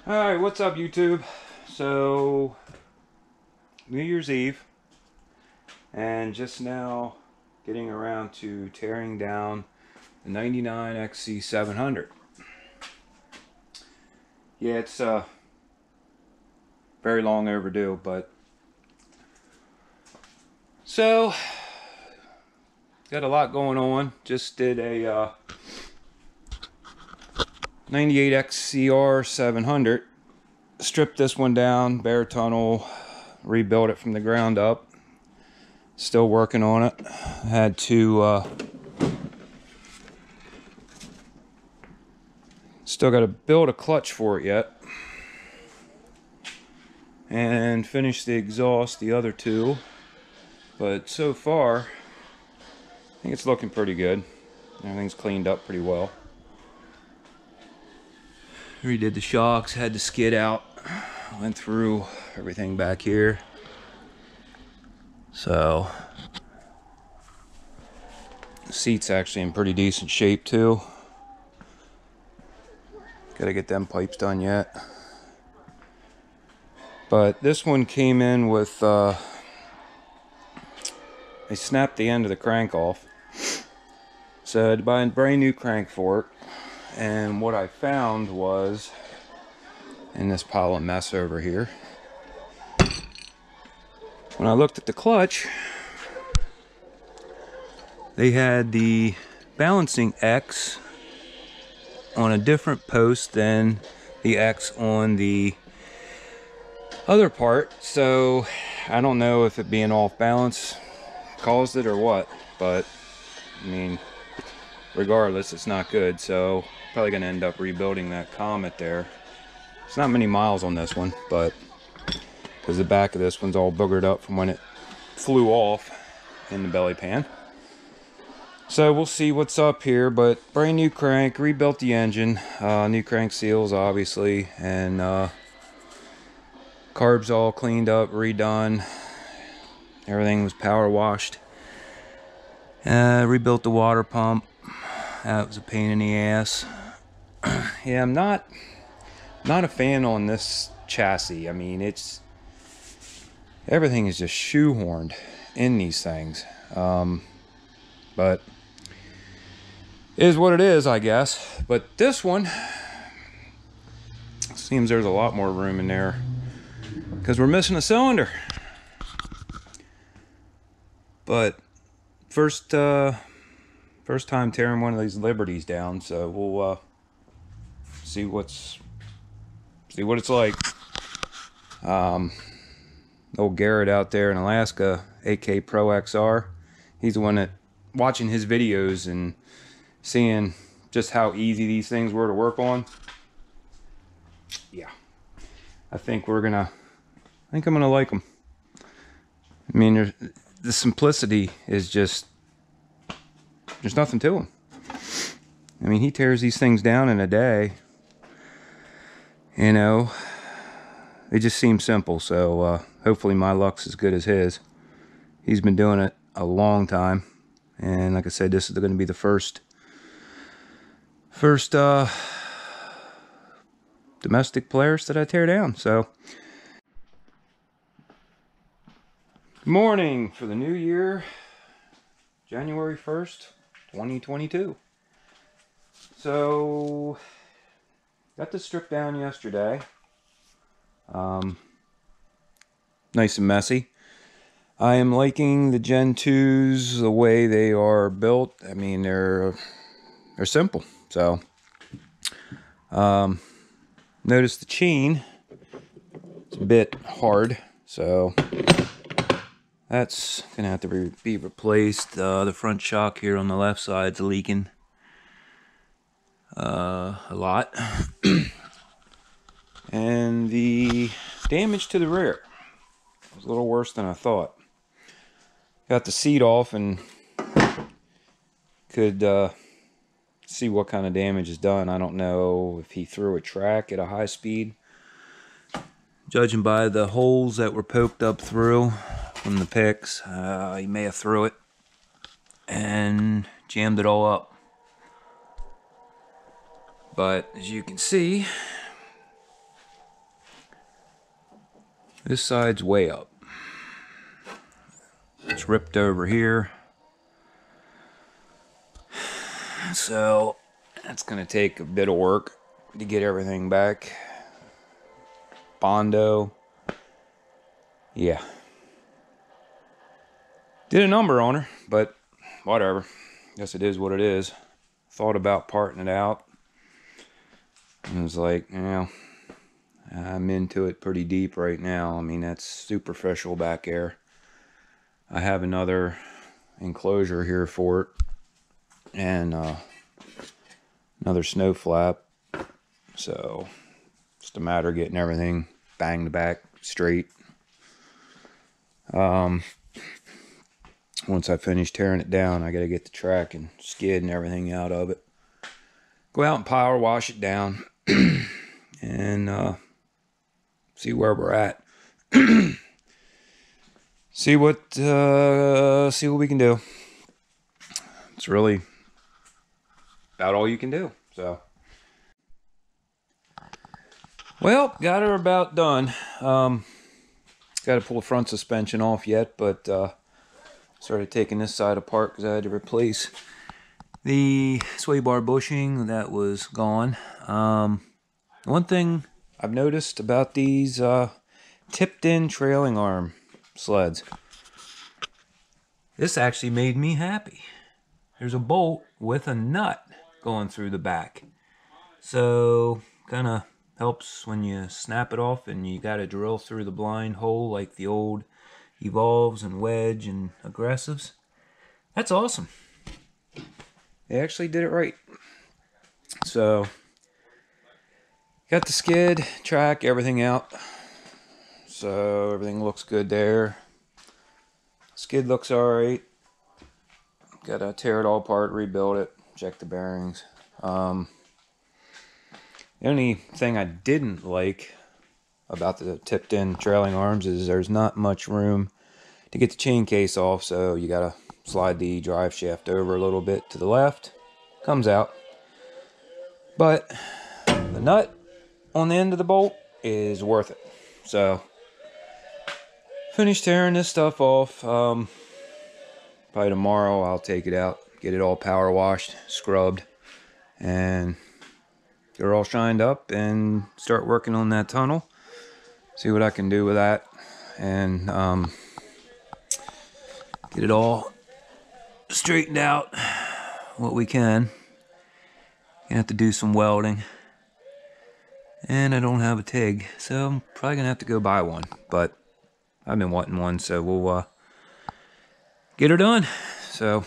Alright, what's up YouTube? So, New Year's Eve, and just now getting around to tearing down the 99 XC700. Yeah, it's very long overdue, but so got a lot going on. Just did a 98 XCR 700. Stripped this one down, bare tunnel, rebuilt it from the ground up. Still working on it. I had to still got to build a clutch for it yet, and finish the exhaust, the other two. But so far, I think it's looking pretty good. Everything's cleaned up pretty well. Redid the shocks, had the skid out, went through everything back here. So the seat's actually in pretty decent shape too. Gotta get them pipes done yet. But this one came in with I snapped the end of the crank off, so I had to buy a brand new crank for it. And what I found was in this pile of mess over here, when I looked at the clutch, they had the balancing X on a different post than the X on the other part. So I don't know if it being off balance caused it or what, but I mean, regardless, it's not good. So probably gonna end up rebuilding that Comet there. It's not many miles on this one, but because the back of this one's all boogered up from when it flew off in the belly pan. So we'll see what's up here, but brand new crank, rebuilt the engine, new crank seals obviously, and carbs all cleaned up, redone. Everything was power washed. Rebuilt the water pump. That was a pain in the ass. Yeah, I'm not a fan on this chassis. I mean, everything is just shoehorned in these things. But it is what it is, I guess. But this one seems there's a lot more room in there because we're missing a cylinder. But first time tearing one of these Liberties down, so we'll see what it's like. Old Garrett out there in Alaska, AK Pro XR, he's the one that, watching his videos and seeing just how easy these things were to work on. Yeah, I think I'm gonna like them. I mean, the simplicity is just, there's nothing to them. I mean, he tears these things down in a day. You know, they just seem simple. So hopefully my luck's as good as his. He's been doing it a long time, and like I said, this is going to be the first domestic Polaris that I tear down. So good morning for the new year, January 1st, 2022. So got this stripped down yesterday. Nice and messy. I am liking the Gen 2s, the way they are built. I mean, they're simple. So notice the chain, it's a bit hard, so that's gonna have to be replaced. The front shock here on the left side's leaking a lot. And the damage to the rear was a little worse than I thought. Got the seat off and could see what kind of damage is done. I don't know if he threw a track at a high speed. Judging by the holes that were poked up through from the picks, he may have threw it and jammed it all up. But as you can see, This side's way up. It's ripped over here. So that's gonna take a bit of work to get everything back. Bondo. Yeah. Did a number on her, but whatever. Guess it is what it is. Thought about parting it out. And was like, you know, I'm into it pretty deep right now. I mean, that's superficial back there. I have another enclosure here for it. And another snow flap. So, just a matter of getting everything banged back straight. Once I finish tearing it down, I gotta get the track and skid and everything out of it. Go out and power wash it down and see where we're at. see what we can do. It's really about all you can do. So, well, got her about done. Got to pull the front suspension off yet, but started taking this side apart because I had to replace the sway bar bushing that was gone. One thing I've noticed about these tipped in trailing arm sleds, this actually made me happy. There's a bolt with a nut going through the back, so kind of helps when you snap it off and you got to drill through the blind hole like the old Evolves and Wedge and Aggressives. That's awesome. They actually did it right. So got the skid, track, everything out. So everything looks good there. Skid looks alright. Gotta tear it all apart, rebuild it, check the bearings. The only thing I didn't like about the tipped in trailing arms is there's not much room to get the chain case off, so you gotta slide the drive shaft over a little bit to the left. Comes out. But the nut on the end of the bolt is worth it. So finished tearing this stuff off. Probably tomorrow I'll take it out, get it all power washed, scrubbed, and get it all shined up and start working on that tunnel. See what I can do with that, and get it all straightened out what we can. Gonna have to do some welding, and I don't have a TIG, so I'm probably gonna have to go buy one, but I've been wanting one, so we'll get her done. So